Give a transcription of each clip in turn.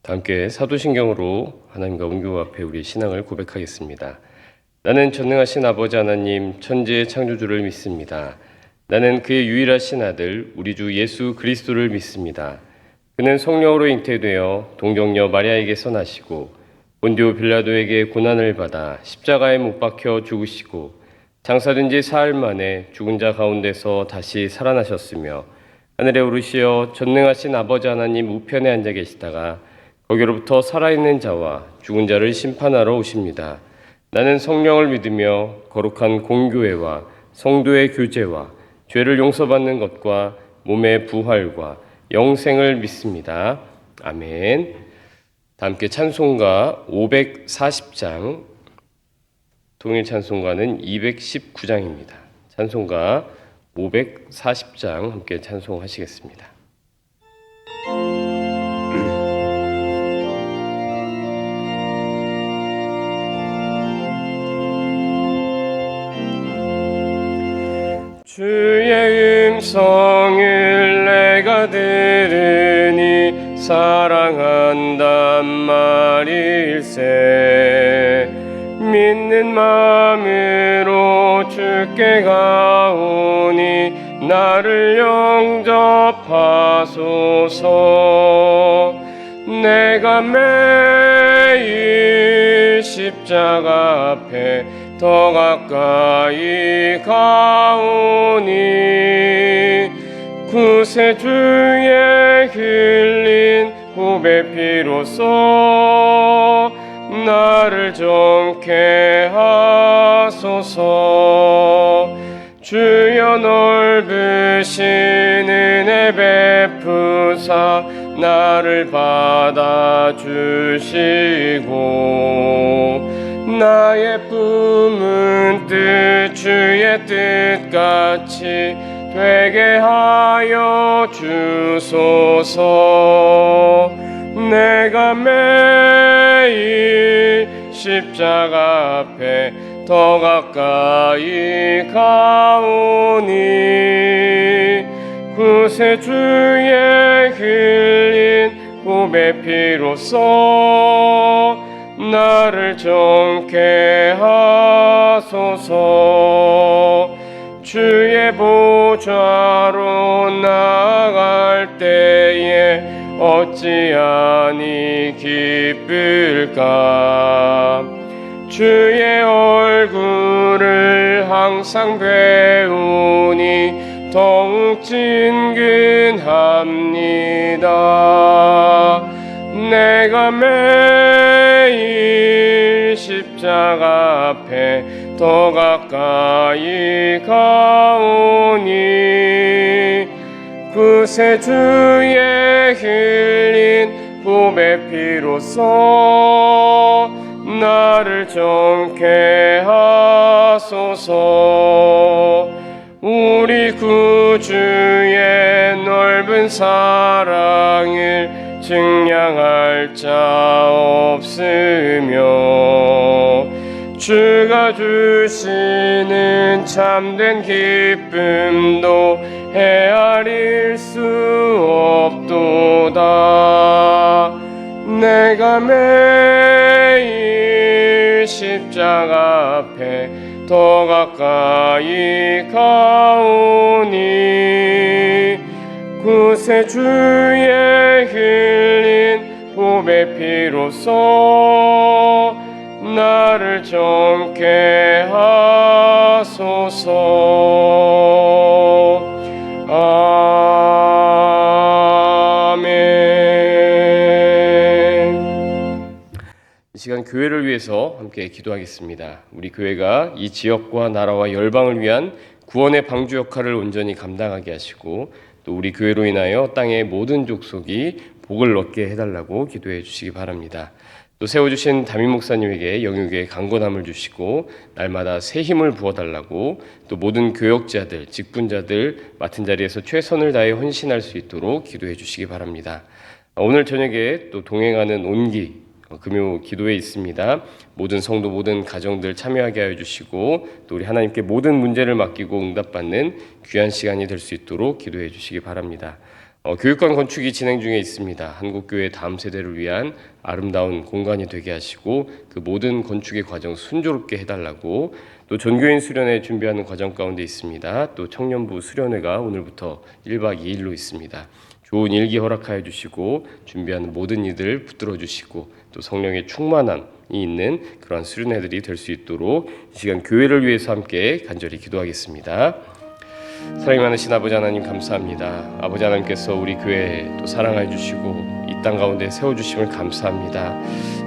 함께 사도신경으로 하나님과 온교 앞에 우리의 신앙을 고백하겠습니다. 나는 전능하신 아버지 하나님 천지의 창조주를 믿습니다. 나는 그의 유일하신 아들 우리 주 예수 그리스도를 믿습니다. 그는 성령으로 잉태되어 동정녀 마리아에게서 나시고 본디오 빌라도에게 고난을 받아 십자가에 못 박혀 죽으시고 장사된 지 사흘 만에 죽은 자 가운데서 다시 살아나셨으며 하늘에 오르시어 전능하신 아버지 하나님 우편에 앉아 계시다가 거기로부터 살아있는 자와 죽은 자를 심판하러 오십니다. 나는 성령을 믿으며 거룩한 공교회와 성도의 교제와 죄를 용서받는 것과 몸의 부활과 영생을 믿습니다. 아멘. 다 함께 찬송가 540장, 통일 찬송가는 219장입니다. 찬송가 540장 함께 찬송하시겠습니다. 주의 음성을 내가 들으니 사랑한단 말일세. 믿는 마음으로 주께 가오니 나를 영접하소서. 내가 매일 십자가 앞에 더 가까이 가오니 구세주의 흘린 보배 피로써 나를 정케 하소서. 주여 넓으신 은혜 베푸사 나를 받아주시고 나의 품은 뜻 주의 뜻같이 되게 하여 주소서. 내가 매일 십자가 앞에 더 가까이 가오니 구세주의 흘린 보배 피로써 나를 정케 하소서. 주의 보좌로 나아갈 때에 어찌하니 기쁠까. 주의 얼굴을 항상 배우니 더욱 진근합니다. 내가 매일 십자가 앞에 더 가까이 가오니 구세주의 흘린 보배 피로써 나를 정케 하소서. 우리 구주의 넓은 사랑을 증량할 자 없으며 주가 주시는 참된 기쁨도 헤아릴 수 없도다. 내가 매일 십자가 앞에 더 가까이 가오니 구세주의 흘린 보배 피로써 나를 정케 하소서. 아멘. 이 시간 교회를 위해서 함께 기도하겠습니다. 우리 교회가 이 지역과 나라와 열방을 위한 구원의 방주 역할을 온전히 감당하게 하시고 또 우리 교회로 인하여 땅의 모든 족속이 복을 얻게 해달라고 기도해 주시기 바랍니다. 또 세워주신 담임 목사님에게 영육의 강건함을 주시고 날마다 새 힘을 부어달라고 또 모든 교역자들, 직분자들 맡은 자리에서 최선을 다해 헌신할 수 있도록 기도해 주시기 바랍니다. 오늘 저녁에 또 동행하는 온기 금요 기도에 있습니다. 모든 성도, 모든 가정들 참여하게 하여 주시고 또 우리 하나님께 모든 문제를 맡기고 응답받는 귀한 시간이 될 수 있도록 기도해 주시기 바랍니다. 교육관 건축이 진행 중에 있습니다. 한국교회 다음 세대를 위한 아름다운 공간이 되게 하시고 그 모든 건축의 과정 순조롭게 해달라고, 또 전교인 수련회 준비하는 과정 가운데 있습니다. 또 청년부 수련회가 오늘부터 1박 2일로 있습니다. 좋은 일기 허락하여 주시고 준비하는 모든 이들 붙들어 주시고 또 성령의 충만함이 있는 그러한 수련회들이 될 수 있도록 이 시간 교회를 위해서 함께 간절히 기도하겠습니다. 사랑이 많으신 아버지 하나님 감사합니다. 아버지 하나님께서 우리 교회 또 사랑해 주시고 이 땅 가운데 세워주심을 감사합니다.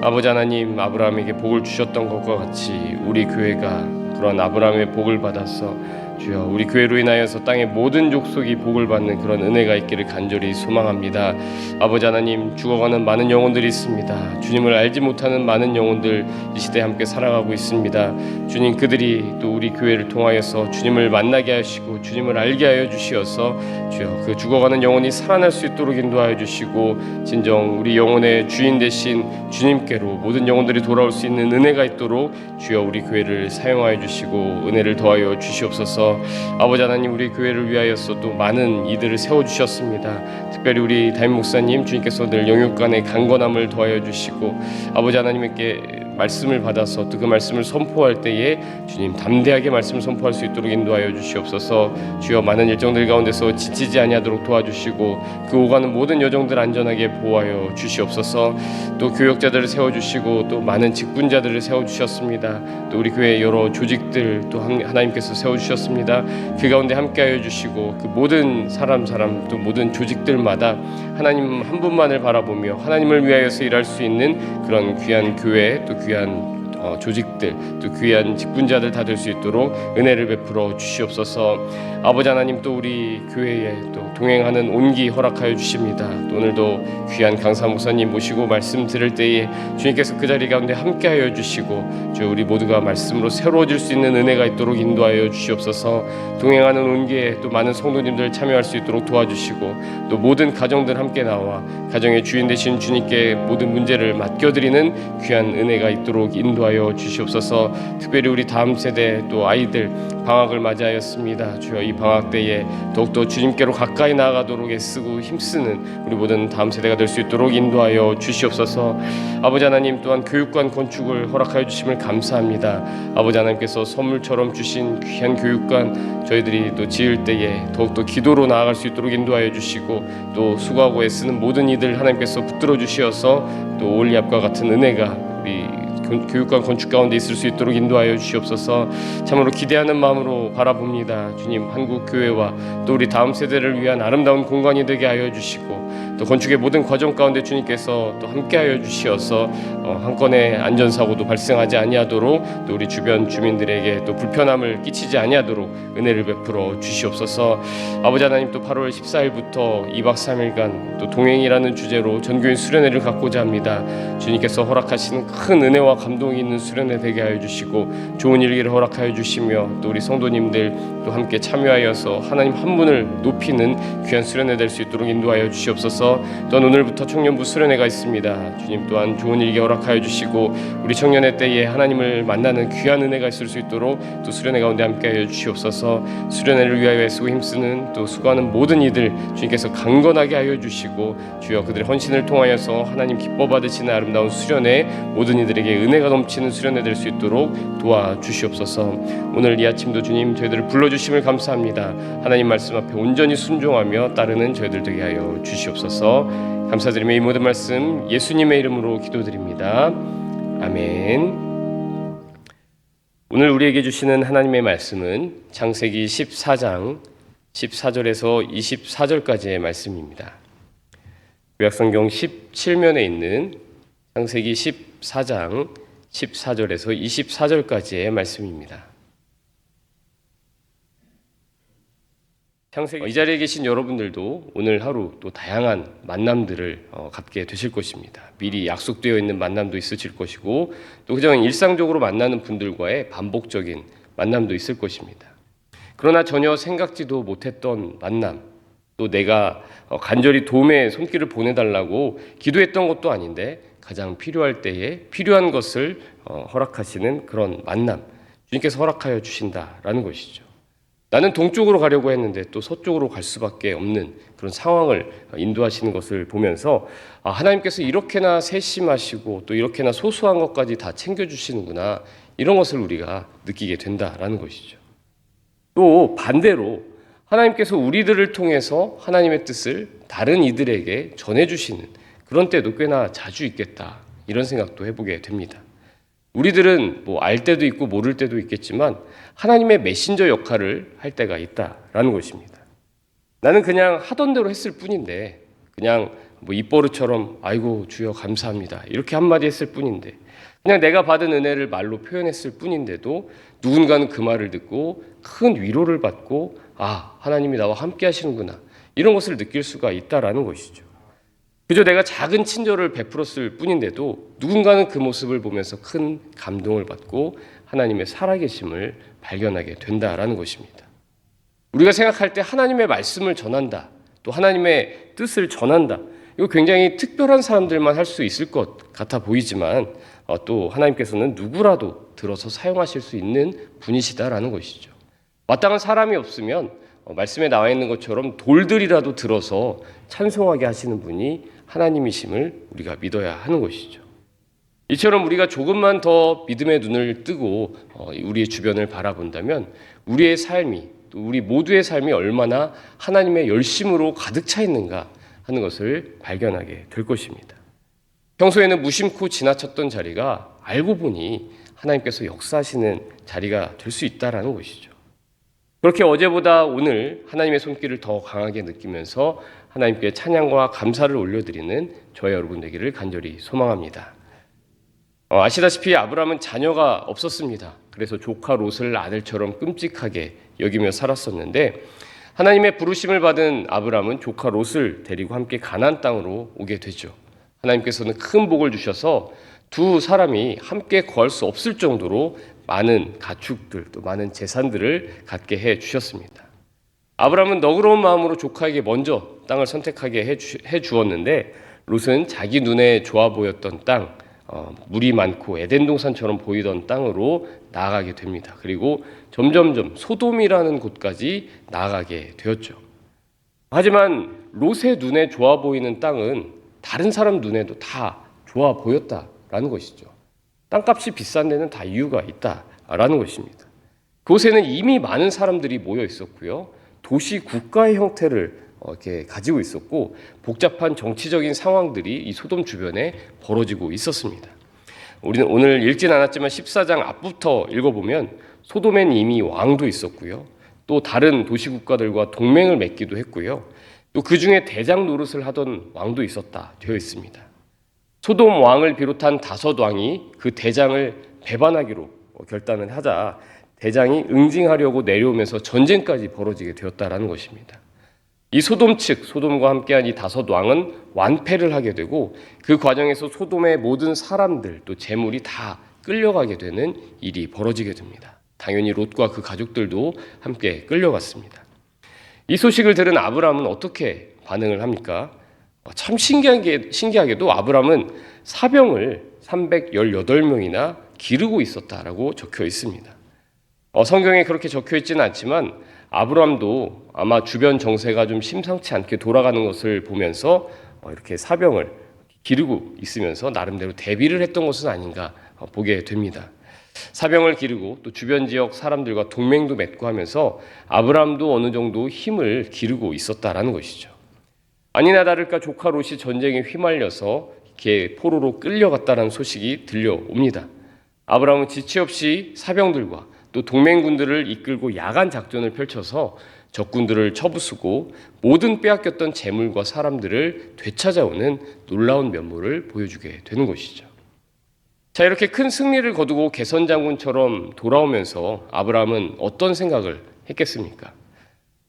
아버지 하나님, 아브라함에게 복을 주셨던 것과 같이 우리 교회가 그런 아브라함의 복을 받아서 주여 우리 교회로 인하여서 땅의 모든 족속이 복을 받는 그런 은혜가 있기를 간절히 소망합니다. 아버지 하나님, 죽어가는 많은 영혼들이 있습니다. 주님을 알지 못하는 많은 영혼들 이 시대에 함께 살아가고 있습니다. 주님, 그들이 또 우리 교회를 통하여서 주님을 만나게 하시고 주님을 알게 하여 주시어서 주여 그 죽어가는 영혼이 살아날 수 있도록 인도하여 주시고 진정 우리 영혼의 주인 되신 주님께로 모든 영혼들이 돌아올 수 있는 은혜가 있도록 주여 우리 교회를 사용하여 주시고 은혜를 더하여 주시옵소서. 아버지 하나님, 우리 교회를 위하여서 또 많은 이들을 세워주셨습니다. 특별히 우리 담임 목사님, 주님께서 늘 영육간의 강건함을 더하여 주시고 아버지 하나님께 말씀을 받아서 또 그 말씀을 선포할 때에 주님 담대하게 말씀을 선포할 수 있도록 인도하여 주시옵소서. 주여 많은 일정들 가운데서 지치지 아니하도록 도와주시고 그 오가는 모든 여정들 안전하게 보호하여 주시옵소서. 또 교역자들을 세워주시고 또 많은 직분자들을 세워주셨습니다. 또 우리 교회 여러 조직들 또 하나님께서 세워주셨습니다. 그 가운데 함께하여 주시고 그 모든 사람 또 모든 조직들마다 하나님 한 분만을 바라보며 하나님을 위하여서 일할 수 있는 그런 귀한 교회 또 귀한 조직들 또 귀한 직분자들 다 될 수 있도록 은혜를 베풀어 주시옵소서. 아버지 하나님, 또 우리 교회에 또 동행하는 온기 허락하여 주십니다. 또 오늘도 귀한 강사 목사님 모시고 말씀 들을 때에 주님께서 그 자리 가운데 함께하여 주시고 주 우리 모두가 말씀으로 새로워질 수 있는 은혜가 있도록 인도하여 주시옵소서. 동행하는 온기에 또 많은 성도님들 참여할 수 있도록 도와주시고 또 모든 가정들 함께 나와 가정의 주인 되신 주님께 모든 문제를 맡겨드리는 귀한 은혜가 있도록 인도하여 주시옵소서. 특별히 우리 다음 세대 또 아이들 방학을 맞이하였습니다. 주여 이 방학 때에 더욱더 주님께로 가까이 나아가도록 애쓰고 힘쓰는 우리 모든 다음 세대가 될 수 있도록 인도하여 주시옵소서. 아버지 하나님, 또한 교육관 건축을 허락하여 주심을 감사합니다. 아버지 하나님께서 선물처럼 주신 귀한 교육관 저희들이 또 지을 때에 더욱더 기도로 나아갈 수 있도록 인도하여 주시고 또 수고하고 애쓰는 모든 이들 하나님께서 붙들어 주시어서 또 올리압과 같은 은혜가 우리 교육관 건축 가운데 있을 수 있도록 인도하여 주시옵소서. 참으로 기대하는 마음으로 바라봅니다. 주님, 한국 교회와 또 우리 다음 세대를 위한 아름다운 공간이 되게 하여 주시고 또 건축의 모든 과정 가운데 주님께서 또 함께하여 주시어서 한 건의 안전사고도 발생하지 아니하도록 또 우리 주변 주민들에게 또 불편함을 끼치지 아니하도록 은혜를 베풀어 주시옵소서. 아버지 하나님, 또 8월 14일부터 2박 3일간 또 동행이라는 주제로 전교인 수련회를 갖고자 합니다. 주님께서 허락하시는 큰 은혜와 감동이 있는 수련회 되게 하여 주시고 좋은 일기를 허락하여 주시며 또 우리 성도님들 또 함께 참여하여서 하나님 한 분을 높이는 귀한 수련회 될 수 있도록 인도하여 주시옵소서. 또한 오늘부터 청년부 수련회가 있습니다. 주님 또한 좋은 일기 허락하여 주시고 우리 청년회 때에 하나님을 만나는 귀한 은혜가 있을 수 있도록 또 수련회 가운데 함께하여 주시옵소서. 수련회를 위하여 애쓰고 힘쓰는 또 수고하는 모든 이들 주님께서 강건하게 하여 주시고 주여 그들의 헌신을 통하여서 하나님 기뻐 받으시는 아름다운 수련회 모든 이들에게 은혜가 넘치는 수련회 될 수 있도록 도와주시옵소서. 오늘 이 아침도 주님 저희들을 불러주심을 감사합니다. 하나님 말씀 앞에 온전히 순종하며 따르는 저희들 되게 하여 주시옵소서. 감사드리며 이 모든 말씀 예수님의 이름으로 기도드립니다. 아멘. 오늘 우리에게 주시는 하나님의 말씀은 창세기 14장 14절에서 24절까지의 말씀입니다. 구약성경 17면에 있는 창세기 14장 14절에서 24절까지의 말씀입니다. 이 자리에 계신 여러분들도 오늘 하루 또 다양한 만남들을 갖게 되실 것입니다. 미리 약속되어 있는 만남도 있으실 것이고 또 그냥 일상적으로 만나는 분들과의 반복적인 만남도 있을 것입니다. 그러나 전혀 생각지도 못했던 만남, 또 내가 간절히 도움의 손길을 보내달라고 기도했던 것도 아닌데 가장 필요할 때에 필요한 것을 허락하시는 그런 만남, 주님께서 허락하여 주신다라는 것이죠. 나는 동쪽으로 가려고 했는데 또 서쪽으로 갈 수밖에 없는 그런 상황을 인도하시는 것을 보면서 하나님께서 이렇게나 세심하시고 또 이렇게나 소소한 것까지 다 챙겨주시는구나, 이런 것을 우리가 느끼게 된다라는 것이죠. 또 반대로 하나님께서 우리들을 통해서 하나님의 뜻을 다른 이들에게 전해주시는 그런 때도 꽤나 자주 있겠다, 이런 생각도 해보게 됩니다. 우리들은 알 때도 있고 모를 때도 있겠지만 하나님의 메신저 역할을 할 때가 있다라는 것입니다. 나는 그냥 하던 대로 했을 뿐인데, 그냥 입버릇처럼 아이고 주여 감사합니다 이렇게 한마디 했을 뿐인데, 그냥 내가 받은 은혜를 말로 표현했을 뿐인데도 누군가는 그 말을 듣고 큰 위로를 받고 하나님이 나와 함께 하시는구나, 이런 것을 느낄 수가 있다라는 것이죠. 그저 내가 작은 친절을 베풀었을 뿐인데도 누군가는 그 모습을 보면서 큰 감동을 받고 하나님의 살아계심을 발견하게 된다라는 것입니다. 우리가 생각할 때 하나님의 말씀을 전한다, 또 하나님의 뜻을 전한다, 이거 굉장히 특별한 사람들만 할 수 있을 것 같아 보이지만 또 하나님께서는 누구라도 들어서 사용하실 수 있는 분이시다라는 것이죠. 마땅한 사람이 없으면 말씀에 나와 있는 것처럼 돌들이라도 들어서 찬송하게 하시는 분이 하나님이심을 우리가 믿어야 하는 것이죠. 이처럼 우리가 조금만 더 믿음의 눈을 뜨고 우리의 주변을 바라본다면 우리의 삶이, 또 우리 모두의 삶이 얼마나 하나님의 열심으로 가득 차 있는가 하는 것을 발견하게 될 것입니다. 평소에는 무심코 지나쳤던 자리가 알고 보니 하나님께서 역사하시는 자리가 될 수 있다라는 것이죠. 그렇게 어제보다 오늘 하나님의 손길을 더 강하게 느끼면서 하나님께 찬양과 감사를 올려드리는 저희 여러분 되기를 간절히 소망합니다. 아시다시피 아브라함은 자녀가 없었습니다. 그래서 조카 롯을 아들처럼 끔찍하게 여기며 살았었는데, 하나님의 부르심을 받은 아브라함은 조카 롯을 데리고 함께 가나안 땅으로 오게 되죠. 하나님께서는 큰 복을 주셔서 두 사람이 함께 거할 수 없을 정도로 많은 가축들, 또 많은 재산들을 갖게 해 주셨습니다. 아브라함은 너그러운 마음으로 조카에게 먼저 땅을 선택하게 해 주었는데, 롯은 자기 눈에 좋아 보였던 땅, 물이 많고 에덴 동산처럼 보이던 땅으로 나아가게 됩니다. 그리고 점점점 소돔이라는 곳까지 나아가게 되었죠. 하지만 롯의 눈에 좋아 보이는 땅은 다른 사람 눈에도 다 좋아 보였다라는 것이죠. 땅값이 비싼 데는 다 이유가 있다라는 것입니다. 그곳에는 이미 많은 사람들이 모여 있었고요. 도시 국가의 형태를 이렇게 가지고 있었고, 복잡한 정치적인 상황들이 이 소돔 주변에 벌어지고 있었습니다. 우리는 오늘 읽진 않았지만 14장 앞부터 읽어보면 소돔엔 이미 왕도 있었고요. 또 다른 도시 국가들과 동맹을 맺기도 했고요. 또 그 중에 대장 노릇을 하던 왕도 있었다 되어 있습니다. 소돔 왕을 비롯한 5왕이 그 대장을 배반하기로 결단을 하자 대장이 응징하려고 내려오면서 전쟁까지 벌어지게 되었다라는 것입니다. 이 소돔 측, 소돔과 함께한 이 5왕은 완패를 하게 되고, 그 과정에서 소돔의 모든 사람들 또 재물이 다 끌려가게 되는 일이 벌어지게 됩니다. 당연히 롯과 그 가족들도 함께 끌려갔습니다. 이 소식을 들은 아브라함은 어떻게 반응을 합니까? 참 신기하게도 아브라함은 사병을 318명이나 기르고 있었다라고 적혀 있습니다. 성경에 그렇게 적혀 있지는 않지만 아브라함도 아마 주변 정세가 좀 심상치 않게 돌아가는 것을 보면서 이렇게 사병을 기르고 있으면서 나름대로 대비를 했던 것은 아닌가 보게 됩니다. 사병을 기르고 또 주변 지역 사람들과 동맹도 맺고 하면서 아브라함도 어느 정도 힘을 기르고 있었다라는 것이죠. 아니나 다를까 조카 롯이 전쟁에 휘말려서 이렇게 포로로 끌려갔다는 소식이 들려옵니다. 아브라함은 지체 없이 사병들과 또 동맹군들을 이끌고 야간 작전을 펼쳐서 적군들을 쳐부수고 모든 빼앗겼던 재물과 사람들을 되찾아오는 놀라운 면모를 보여주게 되는 것이죠. 자, 이렇게 큰 승리를 거두고 개선장군처럼 돌아오면서 아브라함은 어떤 생각을 했겠습니까?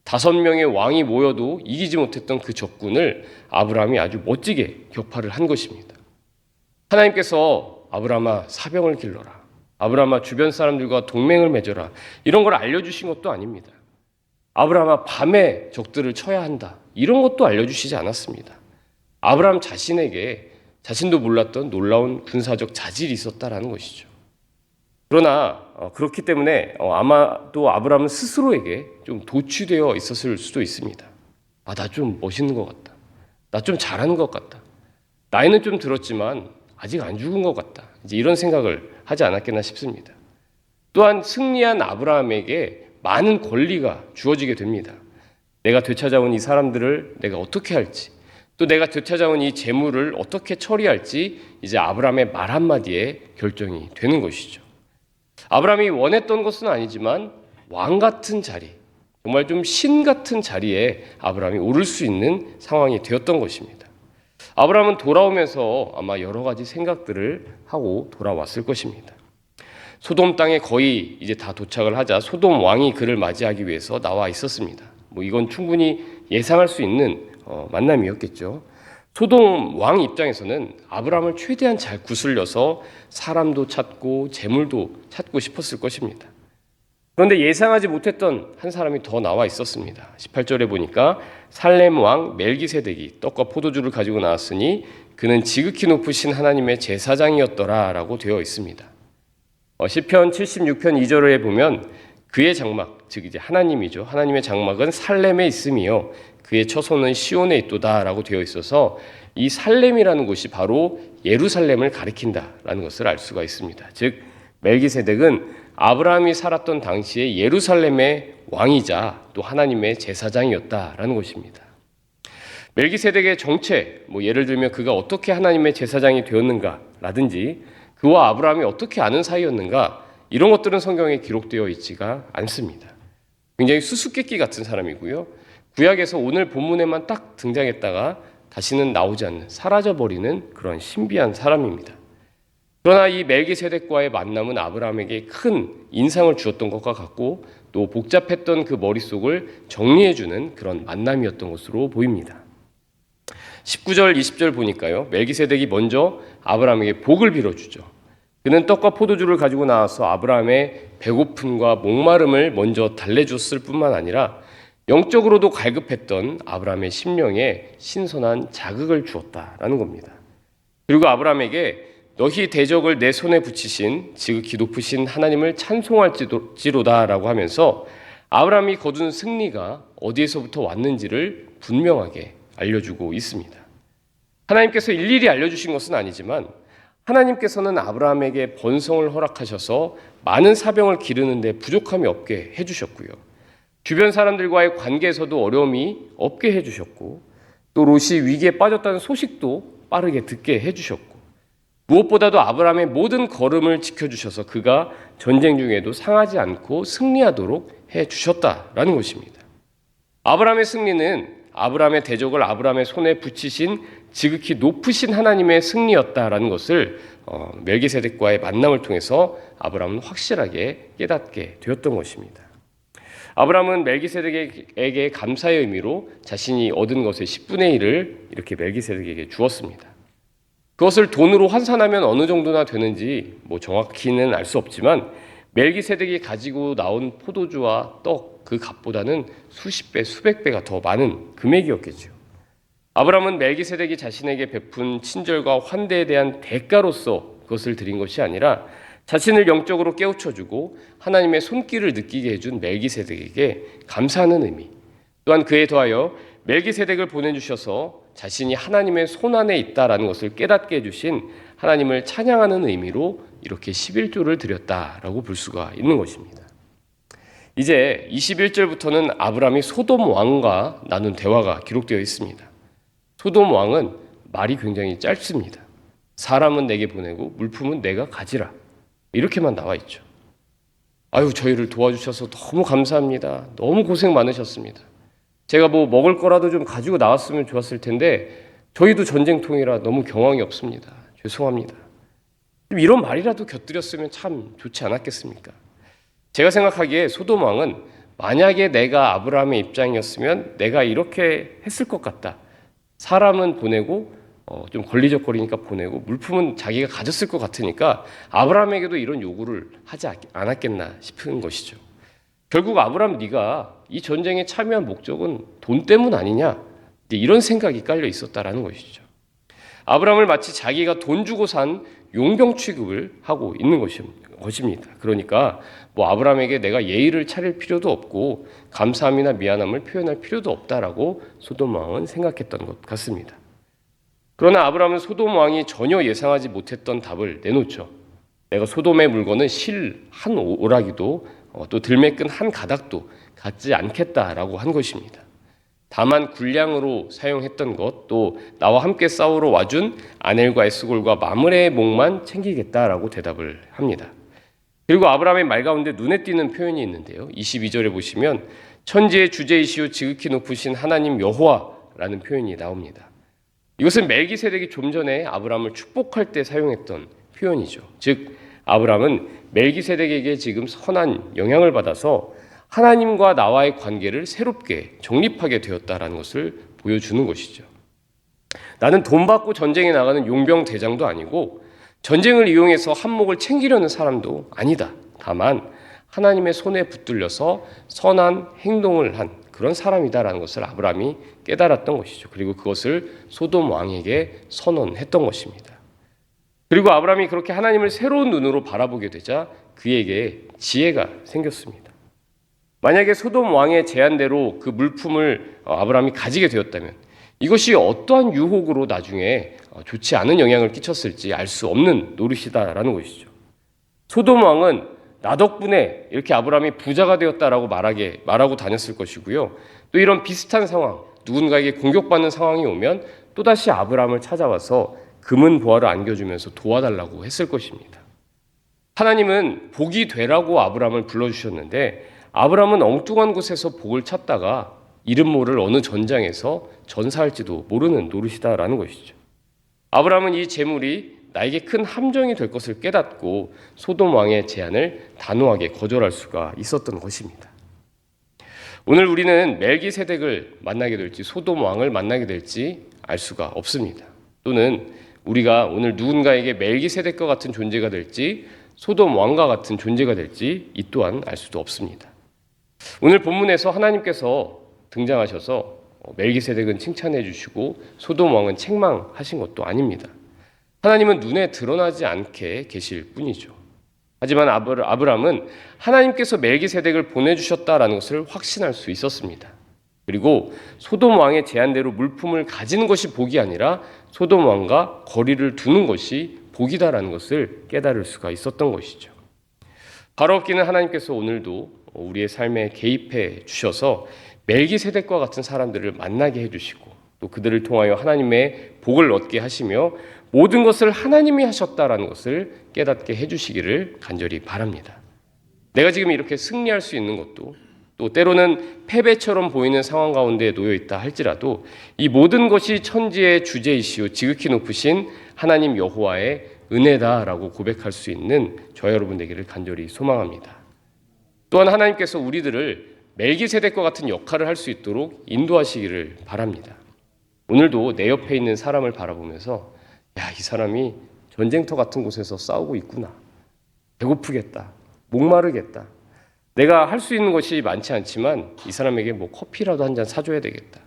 5명의 왕이 모여도 이기지 못했던 그 적군을 아브라함이 아주 멋지게 격파를 한 것입니다. 하나님께서 아브라함아 사병을 길러라, 아브라함아 주변 사람들과 동맹을 맺어라, 이런 걸 알려주신 것도 아닙니다. 아브라함아 밤에 적들을 쳐야 한다, 이런 것도 알려주시지 않았습니다. 아브라함 자신에게 자신도 몰랐던 놀라운 군사적 자질이 있었다라는 것이죠. 그러나 그렇기 때문에 아마도 아브라함은 스스로에게 좀 도취되어 있었을 수도 있습니다. 나 좀 멋있는 것 같다. 나 좀 잘하는 것 같다. 나이는 좀 들었지만 아직 안 죽은 것 같다. 이제 이런 생각을 하지 않았겠나 싶습니다. 또한 승리한 아브라함에게 많은 권리가 주어지게 됩니다. 내가 되찾아온 이 사람들을 내가 어떻게 할지, 또 내가 되찾아온 이 재물을 어떻게 처리할지 이제 아브라함의 말 한마디에 결정이 되는 것이죠. 아브라함이 원했던 것은 아니지만 왕 같은 자리, 정말 좀 신 같은 자리에 아브라함이 오를 수 있는 상황이 되었던 것입니다. 아브라함은 돌아오면서 아마 여러 가지 생각들을 하고 돌아왔을 것입니다. 소돔 땅에 거의 이제 다 도착을 하자 소돔 왕이 그를 맞이하기 위해서 나와 있었습니다. 이건 충분히 예상할 수 있는 만남이었겠죠. 소돔 왕 입장에서는 아브라함을 최대한 잘 구슬려서 사람도 찾고 재물도 찾고 싶었을 것입니다. 그런데 예상하지 못했던 한 사람이 더 나와 있었습니다. 18절에 보니까 살렘 왕 멜기세덱이 떡과 포도주를 가지고 나왔으니 그는 지극히 높으신 하나님의 제사장이었더라 라고 되어 있습니다. 시편 76편 2절에 보면 그의 장막, 즉 이제 하나님이죠. 하나님의 장막은 살렘에 있으며 그의 처소는 시온에 있도다 라고 되어 있어서 이 살렘이라는 곳이 바로 예루살렘을 가리킨다라는 것을 알 수가 있습니다. 즉 멜기세덱은 아브라함이 살았던 당시에 예루살렘의 왕이자 또 하나님의 제사장이었다라는 것입니다. 멜기세덱의 정체, 예를 들면 그가 어떻게 하나님의 제사장이 되었는가라든지 그와 아브라함이 어떻게 아는 사이였는가 이런 것들은 성경에 기록되어 있지가 않습니다. 굉장히 수수께끼 같은 사람이고요. 구약에서 오늘 본문에만 딱 등장했다가 다시는 나오지 않는 사라져버리는 그런 신비한 사람입니다. 그러나 이 멜기세덱과의 만남은 아브라함에게 큰 인상을 주었던 것과 같고 또 복잡했던 그 머릿속을 정리해주는 그런 만남이었던 것으로 보입니다. 19절 20절 보니까요. 멜기세덱이 먼저 아브라함에게 복을 빌어주죠. 그는 떡과 포도주를 가지고 나와서 아브라함의 배고픔과 목마름을 먼저 달래줬을 뿐만 아니라 영적으로도 갈급했던 아브라함의 심령에 신선한 자극을 주었다라는 겁니다. 그리고 아브라함에게 너희 대적을 내 손에 붙이신 지극히 높으신 하나님을 찬송할지로다라고 하면서 아브라함이 거둔 승리가 어디에서부터 왔는지를 분명하게 알려주고 있습니다. 하나님께서 일일이 알려주신 것은 아니지만 하나님께서는 아브라함에게 번성을 허락하셔서 많은 사병을 기르는 데 부족함이 없게 해주셨고요. 주변 사람들과의 관계에서도 어려움이 없게 해주셨고 또 롯이 위기에 빠졌다는 소식도 빠르게 듣게 해주셨고 무엇보다도 아브라함의 모든 걸음을 지켜주셔서 그가 전쟁 중에도 상하지 않고 승리하도록 해주셨다라는 것입니다. 아브라함의 승리는 아브라함의 대적을 아브라함의 손에 붙이신 지극히 높으신 하나님의 승리였다라는 것을 멜기세덱과의 만남을 통해서 아브라함은 확실하게 깨닫게 되었던 것입니다. 아브라함은 멜기세덱에게 감사의 의미로 자신이 얻은 것의 10분의 1을 이렇게 멜기세덱에게 주었습니다. 그것을 돈으로 환산하면 어느 정도나 되는지 정확히는 알 수 없지만 멜기세덱이 가지고 나온 포도주와 떡 그 값보다는 수십 배, 수백 배가 더 많은 금액이었겠죠. 아브라함은 멜기세덱이 자신에게 베푼 친절과 환대에 대한 대가로서 그것을 드린 것이 아니라 자신을 영적으로 깨우쳐주고 하나님의 손길을 느끼게 해준 멜기세덱에게 감사하는 의미, 또한 그에 더하여 멜기세덱을 보내주셔서 자신이 하나님의 손안에 있다라는 것을 깨닫게 해주신 하나님을 찬양하는 의미로 이렇게 11조를 드렸다라고 볼 수가 있는 것입니다. 이제 21절부터는 아브라함이 소돔 왕과 나눈 대화가 기록되어 있습니다. 소돔 왕은 말이 굉장히 짧습니다. 사람은 내게 보내고 물품은 내가 가지라. 이렇게만 나와 있죠. 저희를 도와주셔서 너무 감사합니다. 너무 고생 많으셨습니다. 제가 먹을 거라도 좀 가지고 나왔으면 좋았을 텐데 저희도 전쟁통이라 너무 경황이 없습니다. 죄송합니다. 이런 말이라도 곁들였으면 참 좋지 않았겠습니까? 제가 생각하기에 소돔 왕은 만약에 내가 아브라함의 입장이었으면 내가 이렇게 했을 것 같다. 사람은 보내고 좀 걸리적거리니까 보내고 물품은 자기가 가졌을 것 같으니까 아브라함에게도 이런 요구를 하지 않았겠나 싶은 것이죠. 결국 아브라함 네가 이 전쟁에 참여한 목적은 돈 때문 아니냐? 이런 생각이 깔려 있었다라는 것이죠. 아브라함을 마치 자기가 돈 주고 산 용병 취급을 하고 있는 것입니다. 그러니까 아브라함에게 내가 예의를 차릴 필요도 없고 감사함이나 미안함을 표현할 필요도 없다라고 소돔 왕은 생각했던 것 같습니다. 그러나 아브라함은 소돔 왕이 전혀 예상하지 못했던 답을 내놓죠. 내가 소돔의 물건은 실 한 오라기도 또 들매끈 한 가닥도 갖지 않겠다라고 한 것입니다. 다만 군량으로 사용했던 것, 또 나와 함께 싸우러 와준 아넬과 에스골과 마므레의 목만 챙기겠다라고 대답을 합니다. 그리고 아브라함의 말 가운데 눈에 띄는 표현이 있는데요. 22절에 보시면 천지의 주제이시오 지극히 높으신 하나님 여호와라는 표현이 나옵니다. 이것은 멜기세덱이 좀 전에 아브라함을 축복할 때 사용했던 표현이죠. 즉 아브라함은 멜기세덱에게 지금 선한 영향을 받아서 하나님과 나와의 관계를 새롭게 정립하게 되었다라는 것을 보여주는 것이죠. 나는 돈 받고 전쟁에 나가는 용병 대장도 아니고 전쟁을 이용해서 한몫을 챙기려는 사람도 아니다. 다만 하나님의 손에 붙들려서 선한 행동을 한 그런 사람이다라는 것을 아브라함이 깨달았던 것이죠. 그리고 그것을 소돔 왕에게 선언했던 것입니다. 그리고 아브라함이 그렇게 하나님을 새로운 눈으로 바라보게 되자 그에게 지혜가 생겼습니다. 만약에 소돔 왕의 제안대로 그 물품을 아브라함이 가지게 되었다면 이것이 어떠한 유혹으로 나중에 좋지 않은 영향을 끼쳤을지 알 수 없는 노릇이다라는 것이죠. 소돔 왕은 나 덕분에 이렇게 아브라함이 부자가 되었다라고 말하고 다녔을 것이고요. 또 이런 비슷한 상황, 누군가에게 공격받는 상황이 오면 또다시 아브라함을 찾아와서 금은 보화를 안겨주면서 도와달라고 했을 것입니다. 하나님은 복이 되라고 아브라함을 불러주셨는데 아브라함은 엉뚱한 곳에서 복을 찾다가 이름 모를 어느 전장에서 전사할지도 모르는 노릇이다라는 것이죠. 아브라함은 이 재물이 나에게 큰 함정이 될 것을 깨닫고 소돔 왕의 제안을 단호하게 거절할 수가 있었던 것입니다. 오늘 우리는 멜기세덱을 만나게 될지 소돔 왕을 만나게 될지 알 수가 없습니다. 또는 우리가 오늘 누군가에게 멜기세덱과 같은 존재가 될지 소돔 왕과 같은 존재가 될지 이 또한 알 수도 없습니다. 오늘 본문에서 하나님께서 등장하셔서 멜기세덱은 칭찬해 주시고 소돔 왕은 책망하신 것도 아닙니다. 하나님은 눈에 드러나지 않게 계실 뿐이죠. 하지만 아브라함은 하나님께서 멜기세덱을 보내주셨다라는 것을 확신할 수 있었습니다. 그리고 소돔 왕의 제안대로 물품을 가지는 것이 복이 아니라 소돔 왕과 거리를 두는 것이 복이다라는 것을 깨달을 수가 있었던 것이죠. 바로 없기는 하나님께서 오늘도 우리의 삶에 개입해 주셔서 멜기세덱과 같은 사람들을 만나게 해주시고 또 그들을 통하여 하나님의 복을 얻게 하시며 모든 것을 하나님이 하셨다라는 것을 깨닫게 해주시기를 간절히 바랍니다. 내가 지금 이렇게 승리할 수 있는 것도 또 때로는 패배처럼 보이는 상황 가운데 놓여 있다 할지라도 이 모든 것이 천지의 주제이시오 지극히 높으신 하나님 여호와의 은혜다라고 고백할 수 있는 저와 여러분 되기를 간절히 소망합니다. 또한 하나님께서 우리들을 멜기세덱과 같은 역할을 할 수 있도록 인도하시기를 바랍니다. 오늘도 내 옆에 있는 사람을 바라보면서 이 사람이 전쟁터 같은 곳에서 싸우고 있구나. 배고프겠다. 목마르겠다. 내가 할 수 있는 것이 많지 않지만 이 사람에게 커피라도 한 잔 사줘야 되겠다.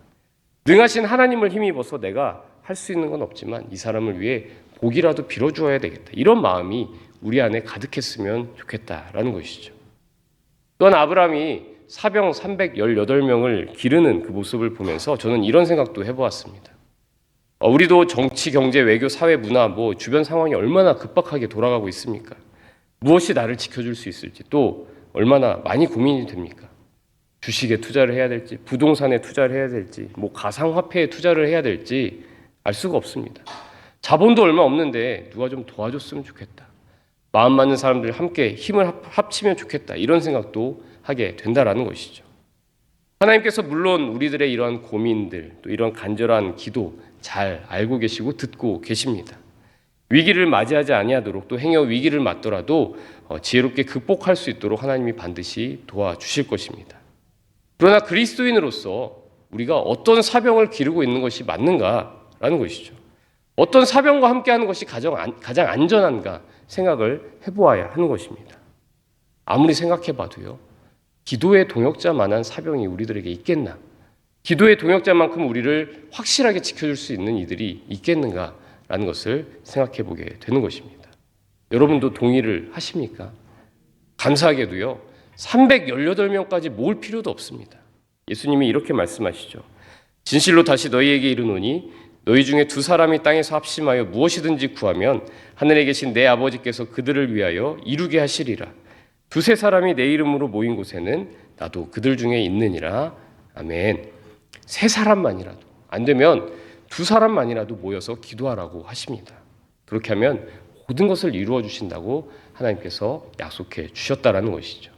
능하신 하나님을 힘입어서 내가 할 수 있는 건 없지만 이 사람을 위해 복이라도 빌어주어야 되겠다. 이런 마음이 우리 안에 가득했으면 좋겠다라는 것이죠. 또한 아브라함이 사병 318명을 기르는 그 모습을 보면서 저는 이런 생각도 해보았습니다. 우리도 정치, 경제, 외교, 사회, 문화, 주변 상황이 얼마나 급박하게 돌아가고 있습니까? 무엇이 나를 지켜줄 수 있을지 또 얼마나 많이 고민이 됩니까? 주식에 투자를 해야 될지, 부동산에 투자를 해야 될지, 가상화폐에 투자를 해야 될지 알 수가 없습니다. 자본도 얼마 없는데 누가 좀 도와줬으면 좋겠다. 마음 맞는 사람들 함께 힘을 합치면 좋겠다. 이런 생각도 하게 된다라는 것이죠. 하나님께서 물론 우리들의 이러한 고민들, 또 이런 간절한 기도 잘 알고 계시고 듣고 계십니다. 위기를 맞이하지 아니하도록 또 행여 위기를 맞더라도 지혜롭게 극복할 수 있도록 하나님이 반드시 도와주실 것입니다. 그러나 그리스도인으로서 우리가 어떤 사병을 기르고 있는 것이 맞는가라는 것이죠. 어떤 사병과 함께하는 것이 가장 안전한가 생각을 해보아야 하는 것입니다. 아무리 생각해봐도요. 기도의 동역자만한 사병이 우리들에게 있겠나? 기도의 동역자만큼 우리를 확실하게 지켜줄 수 있는 이들이 있겠는가라는 것을 생각해보게 되는 것입니다. 여러분도 동의를 하십니까? 감사하게도요, 318명까지 모을 필요도 없습니다. 예수님이 이렇게 말씀하시죠. 진실로 다시 너희에게 이르노니 너희 중에 두 사람이 땅에서 합심하여 무엇이든지 구하면 하늘에 계신 내 아버지께서 그들을 위하여 이루게 하시리라. 두세 사람이 내 이름으로 모인 곳에는 나도 그들 중에 있느니라. 아멘. 세 사람만이라도, 안 되면 두 사람만이라도 모여서 기도하라고 하십니다. 그렇게 하면 모든 것을 이루어 주신다고 하나님께서 약속해 주셨다라는 것이죠.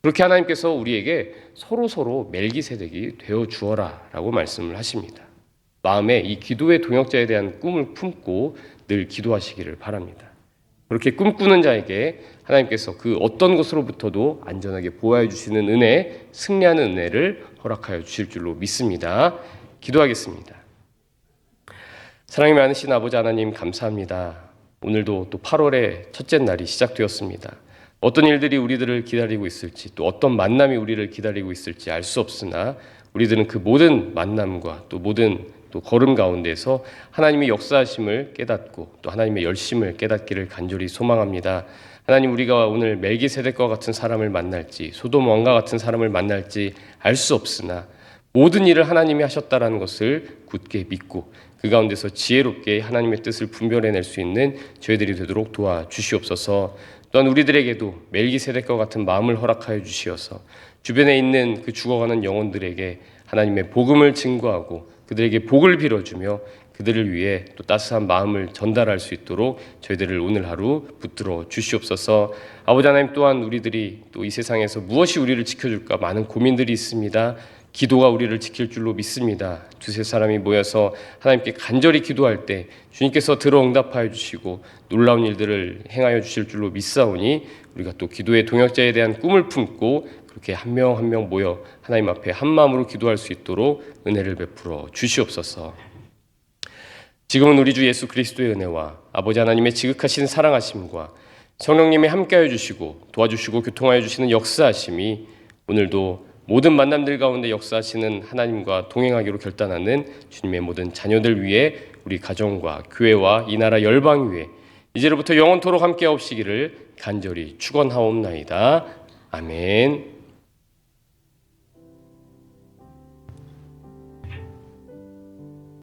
그렇게 하나님께서 우리에게 서로 멜기세덱이 되어 주어라라고 말씀을 하십니다. 마음에 이 기도의 동역자에 대한 꿈을 품고 늘 기도하시기를 바랍니다. 그렇게 꿈꾸는 자에게 하나님께서 그 어떤 것으로부터도 안전하게 보호해 주시는 은혜, 승리하는 은혜를 허락하여 주실 줄로 믿습니다. 기도하겠습니다. 사랑이 많으신 아버지 하나님, 감사합니다. 오늘도 또 8월의 첫째 날이 시작되었습니다. 어떤 일들이 우리들을 기다리고 있을지, 또 어떤 만남이 우리를 기다리고 있을지 알 수 없으나 우리들은 그 모든 만남과 또 모든 또 걸음 가운데서 하나님의 역사하심을 깨닫고 또 하나님의 열심을 깨닫기를 간절히 소망합니다. 하나님, 우리가 오늘 멜기세덱과 같은 사람을 만날지 소돔 왕과 같은 사람을 만날지 알 수 없으나 모든 일을 하나님이 하셨다라는 것을 굳게 믿고 그 가운데서 지혜롭게 하나님의 뜻을 분별해낼 수 있는 저희들이 되도록 도와주시옵소서. 또한 우리들에게도 멜기세덱과 같은 마음을 허락하여 주시어서 주변에 있는 그 죽어가는 영혼들에게 하나님의 복음을 증거하고 그들에게 복을 빌어주며 그들을 위해 또 따스한 마음을 전달할 수 있도록 저희들을 오늘 하루 붙들어 주시옵소서. 아버지 하나님, 또한 우리들이 또 이 세상에서 무엇이 우리를 지켜줄까 많은 고민들이 있습니다. 기도가 우리를 지킬 줄로 믿습니다. 두세 사람이 모여서 하나님께 간절히 기도할 때 주님께서 들어 응답하여 주시고 놀라운 일들을 행하여 주실 줄로 믿사오니 우리가 또 기도의 동역자에 대한 꿈을 품고 그렇게 한 명 한 명 모여 하나님 앞에 한 마음으로 기도할 수 있도록 은혜를 베풀어 주시옵소서. 지금은 우리 주 예수 그리스도의 은혜와 아버지 하나님의 지극하신 사랑하심과 성령님의 함께하여 주시고 도와주시고 교통하여 주시는 역사하심이 오늘도 모든 만남들 가운데 역사하시는 하나님과 동행하기로 결단하는 주님의 모든 자녀들 위해 우리 가정과 교회와 이 나라 열방 위에 이제로부터 영원토록 함께하옵시기를 간절히 축원하옵나이다. 아멘.